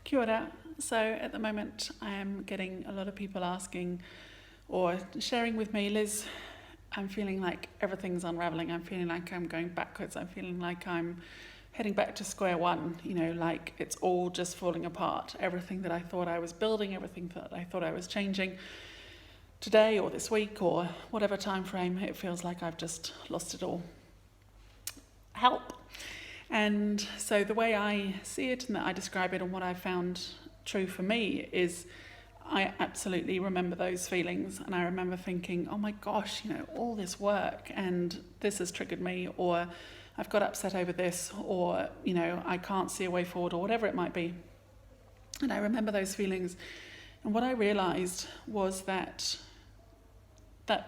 Kia ora. So at the moment I am getting a lot of people asking or sharing with me, Liz, I'm feeling like everything's unravelling. I'm feeling like I'm going backwards. I'm feeling like I'm heading back to square one, like it's all just falling apart. Everything that I thought I was building, everything that I thought I was changing today or this week or whatever time frame, it feels like I've just lost it all. Help. And so the way I see it and that I describe it and what I found true for me is I absolutely remember those feelings, and I remember thinking, oh my gosh, all this work and this has triggered me, or I've got upset over this, or I can't see a way forward, or whatever it might be. And I remember those feelings, and what I realized was that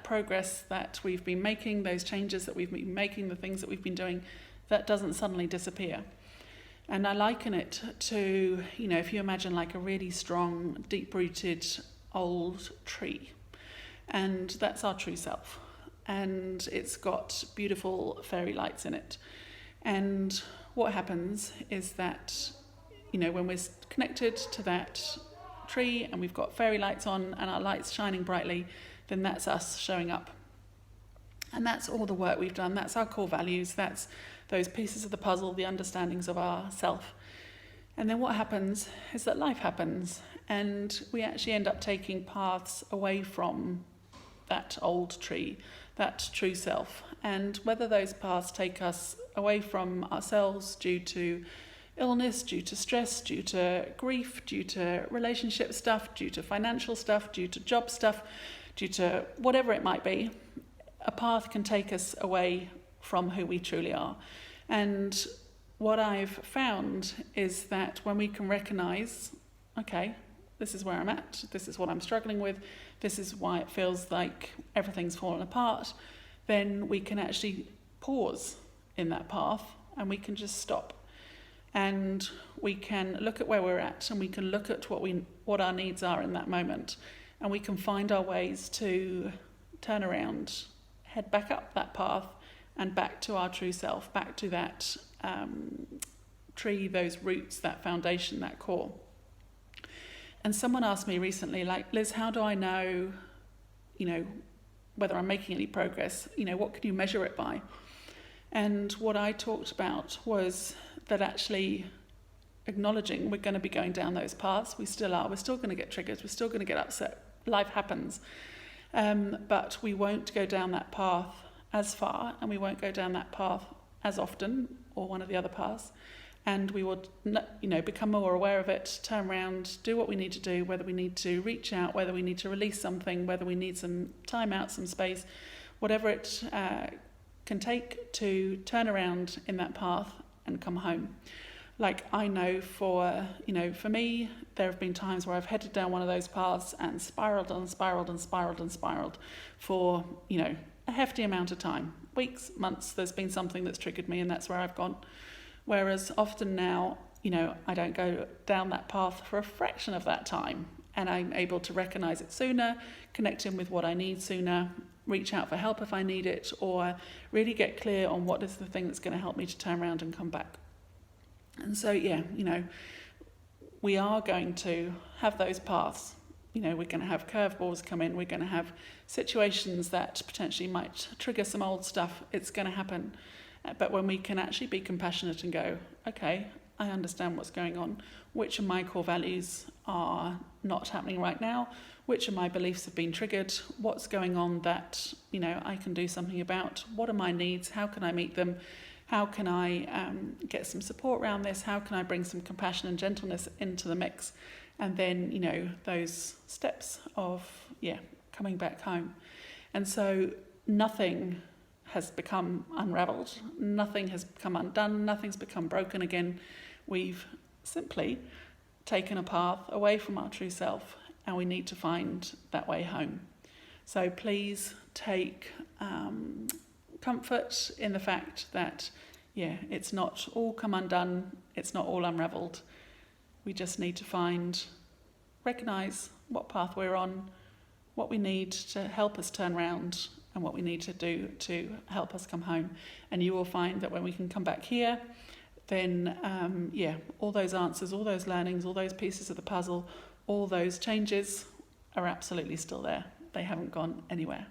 progress that we've been making, those changes that we've been making, the things that we've been doing, that doesn't suddenly disappear. And I liken it to, if you imagine like a really strong, deep-rooted old tree, and that's our true self. And it's got beautiful fairy lights in it. And what happens is that, when we're connected to that tree and we've got fairy lights on and our lights shining brightly, then that's us showing up. And that's all the work we've done. That's our core values. That's those pieces of the puzzle, the understandings of ourself. And then what happens is that life happens, and we actually end up taking paths away from that old tree, that true self. And whether those paths take us away from ourselves due to illness, due to stress, due to grief, due to relationship stuff, due to financial stuff, due to job stuff, due to whatever it might be, a path can take us away from who we truly are. And what I've found is that when we can recognize, okay, this is where I'm at, this is what I'm struggling with, this is why it feels like everything's fallen apart, then we can actually pause in that path and we can just stop. And we can look at where we're at, and we can look at what our needs are in that moment, and we can find our ways to turn around, head back up that path and back to our true self, back to that tree, those roots, that foundation, that core. And someone asked me recently, like, Liz, how do I know, whether I'm making any progress? What can you measure it by? And what I talked about was that actually acknowledging we're going to be going down those paths. We still are. We're still going to get triggered. We're still going to get upset. Life happens. But we won't go down that path as far, and we won't go down that path as often, or one of the other paths, and we will become more aware of it, turn around, do what we need to do, whether we need to reach out, whether we need to release something, whether we need some time out, some space, whatever it can take to turn around in that path and come home. Like, I know for me, there have been times where I've headed down one of those paths and spiraled and spiraled and spiraled and spiraled for, a hefty amount of time. Weeks, months, there's been something that's triggered me, and that's where I've gone. Whereas often now, I don't go down that path for a fraction of that time, and I'm able to recognize it sooner, connect in with what I need sooner, reach out for help if I need it, or really get clear on what is the thing that's going to help me to turn around and come back. And so, we are going to have those paths. We're going to have curveballs come in. We're going to have situations that potentially might trigger some old stuff. It's going to happen. But when we can actually be compassionate and go, okay, I understand what's going on. Which of my core values are not happening right now? Which of my beliefs have been triggered? What's going on that, I can do something about? What are my needs? How can I meet them? How can I get some support around this? How can I bring some compassion and gentleness into the mix? And then, those steps of, coming back home. And so nothing has become unravelled. Nothing has become undone. Nothing's become broken again. We've simply taken a path away from our true self, and we need to find that way home. So please take comfort in the fact that, it's not all come undone. It's not all unravelled. We just need to recognise what path we're on, what we need to help us turn around, and what we need to do to help us come home. And you will find that when we can come back here, then all those answers, all those learnings, all those pieces of the puzzle, all those changes are absolutely still there. They haven't gone anywhere.